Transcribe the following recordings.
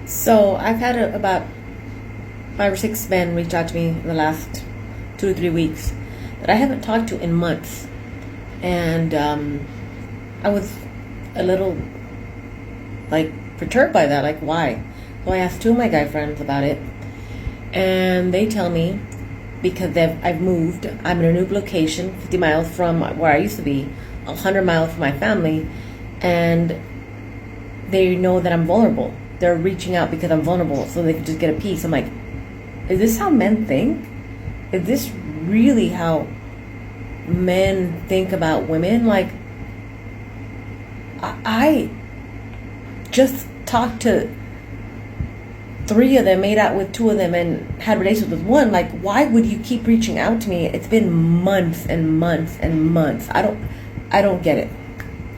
So I've had about 5 or 6 men reach out to me in the last 2 to 3 weeks that I haven't talked to in months, and I was a little like perturbed by that. Like, why? So I asked two of my guy friends about it, and they tell me because I've moved. I'm in a new location, 50 miles from where I used to be, 100 miles from my family, and they know that I'm vulnerable. They're reaching out because I'm vulnerable so they can just get a piece. I'm like, is this how men think? Is this really how men think about women? Like, I just talked to 3 of them, made out with 2 of them, and had relations with 1. Like, why would you keep reaching out to me? It's been months and months and months. I don't get it.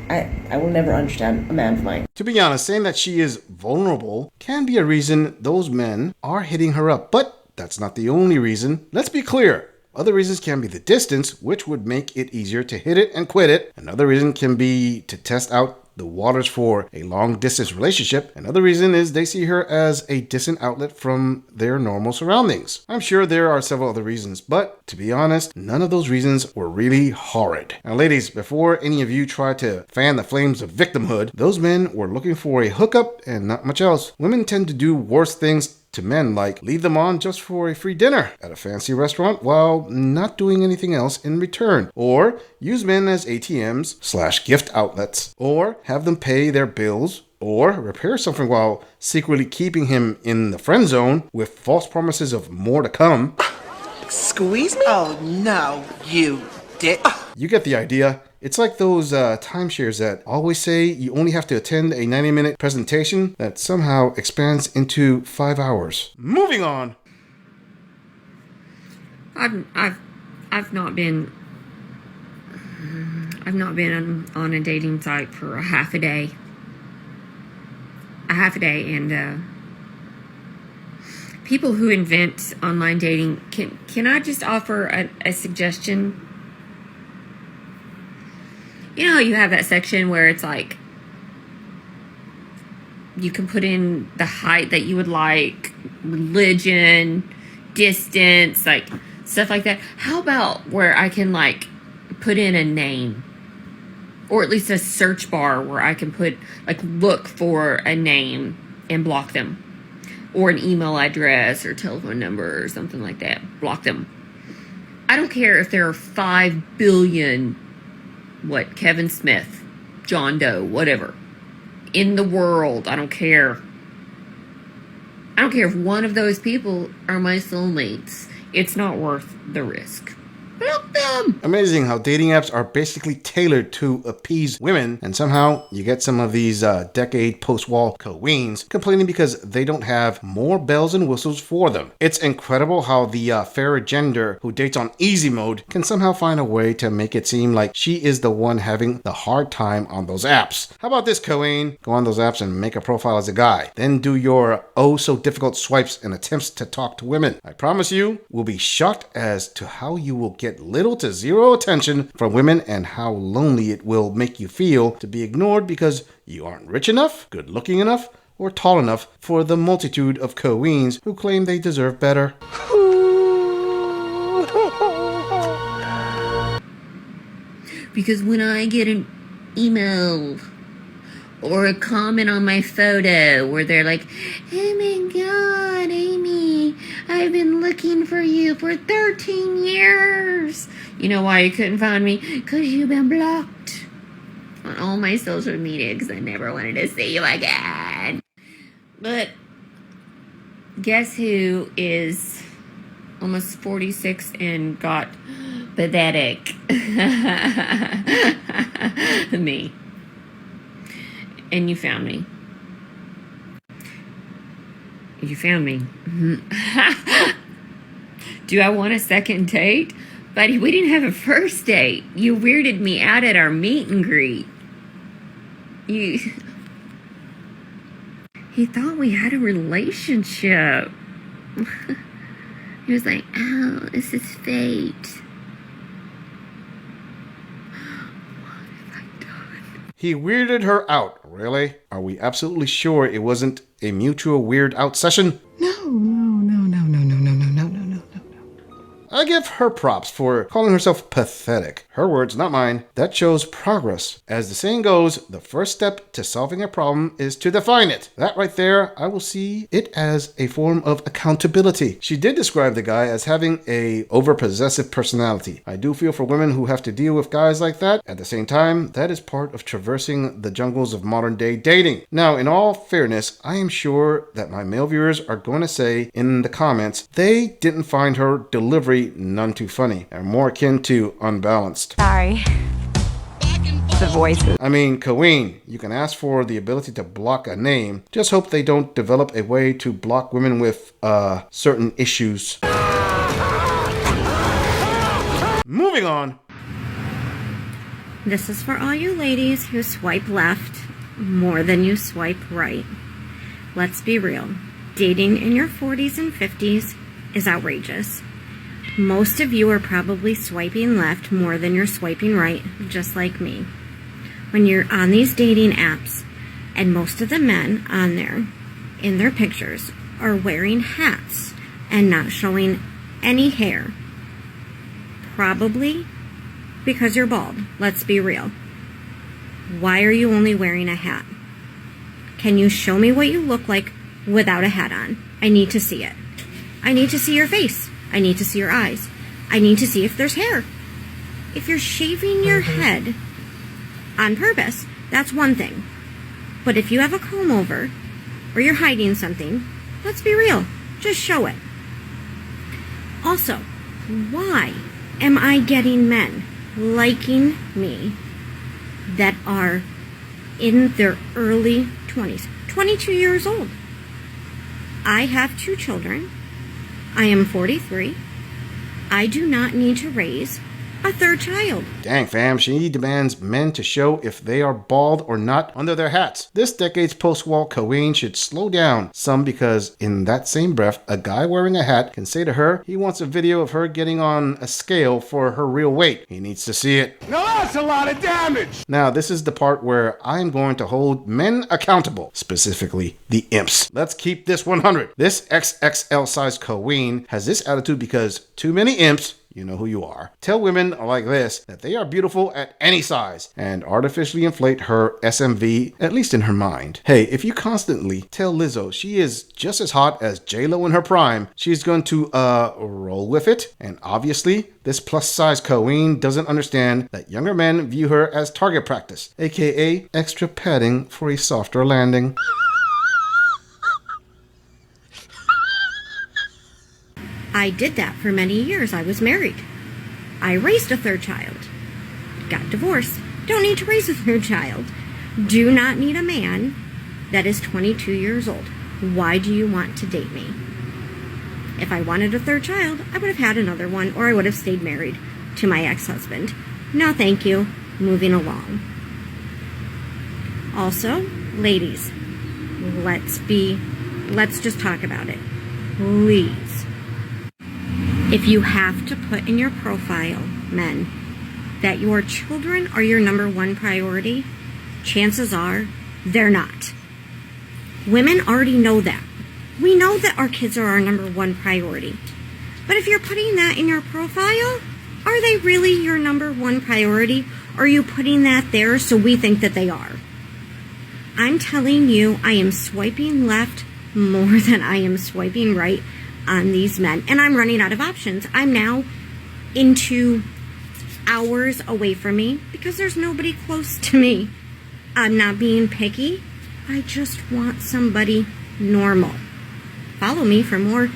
I will never understand a man's mind. To be honest, saying that she is vulnerable can be a reason those men are hitting her up, but that's not the only reason. Let's be clear. Other reasons can be the distance, which would make it easier to hit it and quit it. Another reason can be to test out the waters for a long distance relationship. Another reason is they see her as a distant outlet from their normal surroundings. I'm sure there are several other reasons, but to be honest, none of those reasons were really horrid. Now ladies, before any of you try to fan the flames of victimhood, those men were looking for a hookup and not much else. Women tend to do worse things to men, like lead them on just for a free dinner at a fancy restaurant while not doing anything else in return, or use men as ATMs/gift outlets, or have them pay their bills, or repair something while secretly keeping him in the friend zone with false promises of more to come. Squeeze me? Oh no, you did. You get the idea. It's like those timeshares that always say you only have to attend a 90-minute presentation that somehow expands into 5 hours. Moving on. I've not been on a dating site for a half a day. And people who invent online dating, can I just offer a suggestion? You know how you have that section where it's like you can put in the height that you would like, religion, distance, like stuff like that. How about where I can like put in a name, or at least a search bar where I can put like look for a name and block them, or an email address or telephone number or something like that. Block them. I don't care if there are 5 billion Kevin Smith, John Doe, whatever, in the world. I don't care. I don't care if one of those people are my soulmates. It's not worth the risk. Block them. Amazing how dating apps are basically tailored to appease women, and somehow you get some of these decade post-wall queens complaining because they don't have more bells and whistles for them. It's incredible how the fairer gender who dates on easy mode can somehow find a way to make it seem like she is the one having the hard time on those apps. How about this, queen? Go on those apps and make a profile as a guy. Then do your oh so difficult swipes and attempts to talk to women. I promise you will be shocked as to how you will get little to zero attention from women and how lonely it will make you feel to be ignored because you aren't rich enough, good looking enough, or tall enough for the multitude of queens who claim they deserve better. Because when I get an email or a comment on my photo where they're like, oh my God, Amy, I've been looking for you for 13 years. You know why you couldn't find me? Because you've been blocked on all my social media because I never wanted to see you again. But guess who is almost 46 and got pathetic? Me. And you found me. You found me. Do I want a second date? Buddy, we didn't have a first date. You weirded me out at our meet and greet. He thought we had a relationship. He was like, oh, this is fate. He weirded her out. Really? Are we absolutely sure it wasn't a mutual weird out session? No. I give her props for calling herself pathetic. Her words, not mine. That shows progress. As the saying goes, the first step to solving a problem is to define it. That right there, I will see it as a form of accountability. She did describe the guy as having a overpossessive personality. I do feel for women who have to deal with guys like that. At the same time, that is part of traversing the jungles of modern day dating. Now, in all fairness, I am sure that my male viewers are going to say in the comments they didn't find her delivery none too funny and more akin to unbalanced. Sorry. The voices. I mean, Queen, you can ask for the ability to block a name. Just hope they don't develop a way to block women with certain issues. Moving on. This is for all you ladies who swipe left more than you swipe right. Let's be real. Dating in your 40s and 50s is outrageous. Most of you are probably swiping left more than you're swiping right, just like me. When you're on these dating apps, and most of the men on there, in their pictures, are wearing hats and not showing any hair. Probably because you're bald. Let's be real. Why are you only wearing a hat? Can you show me what you look like without a hat on? I need to see it. I need to see your face. I need to see your eyes. I need to see if there's hair. If you're shaving your head on purpose, that's one thing. But if you have a comb over or you're hiding something, let's be real. Just show it. Also, why am I getting men liking me that are in their early 20s? 22 years old. I have 2 children. I am 43. I do not need to raise a 3rd child. Dang, fam, she demands men to show if they are bald or not under their hats. This decade's post-wall Queen should slow down some because in that same breath, a guy wearing a hat can say to her he wants a video of her getting on a scale for her real weight. He needs to see it. Now that's a lot of damage! Now, this is the part where I'm going to hold men accountable, specifically the imps. Let's keep this 100. This XXL size Queen has this attitude because too many imps, you know who you are, tell women like this that they are beautiful at any size and artificially inflate her SMV, at least in her mind. Hey, if you constantly tell Lizzo she is just as hot as J-Lo in her prime, she's going to roll with it. And obviously, this plus size Queen doesn't understand that younger men view her as target practice, aka extra padding for a softer landing. I did that for many years. I was married. I raised a 3rd child. Got divorced. Don't need to raise a 3rd child. Do not need a man that is 22 years old. Why do you want to date me? If I wanted a 3rd child, I would have had another one, or I would have stayed married to my ex-husband. No, thank you. Moving along. Also, ladies, let's just talk about it. Please. If you have to put in your profile, men, that your children are your number 1 priority, chances are they're not. Women already know that. We know that our kids are our number 1 priority. But if you're putting that in your profile, are they really your number 1 priority? Or are you putting that there so we think that they are? I'm telling you, I am swiping left more than I am swiping right on these men, and I'm running out of options. I'm now into hours away from me because there's nobody close to me. I'm not being picky. I just want somebody normal. Follow me for more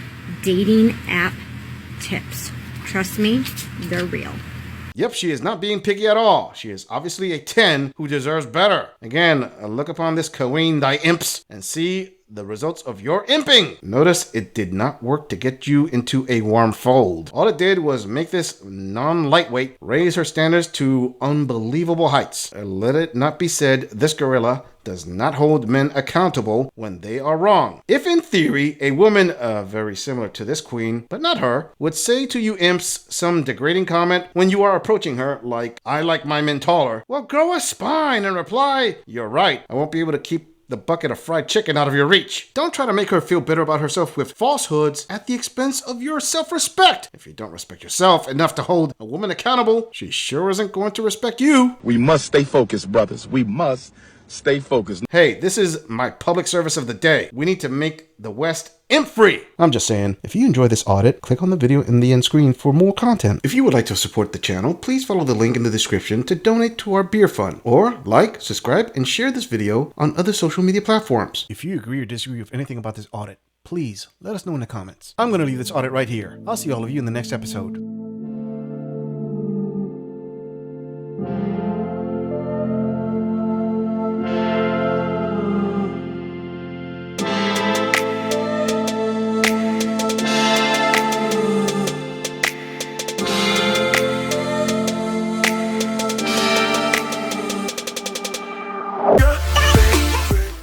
dating app tips. Trust me, they're real. Yep, she is not being picky at all. She is obviously a 10 who deserves better. Again, look upon this Queen, thy imps, and see the results of your imping. Notice it did not work to get you into a warm fold. All it did was make this non-lightweight raise her standards to unbelievable heights. Let it not be said this gorilla does not hold men accountable when they are wrong. If in theory, a woman very similar to this queen, but not her, would say to you imps some degrading comment when you are approaching her, like, I like my men taller, well, grow a spine and reply, you're right, I won't be able to keep the bucket of fried chicken out of your reach. Don't try to make her feel bitter about herself with falsehoods at the expense of your self-respect. If you don't respect yourself enough to hold a woman accountable, she sure isn't going to respect you. We must stay focused, brothers. We must stay focused. Hey, this is my public service of the day. We need to make the West imp-free. I'm just saying, if you enjoy this audit, click on the video in the end screen for more content. If you would like to support the channel, please follow the link in the description to donate to our beer fund, or like, subscribe, and share this video on other social media platforms. If you agree or disagree with anything about this audit, please let us know in the comments. I'm going to leave this audit right here. I'll see all of you in the next episode.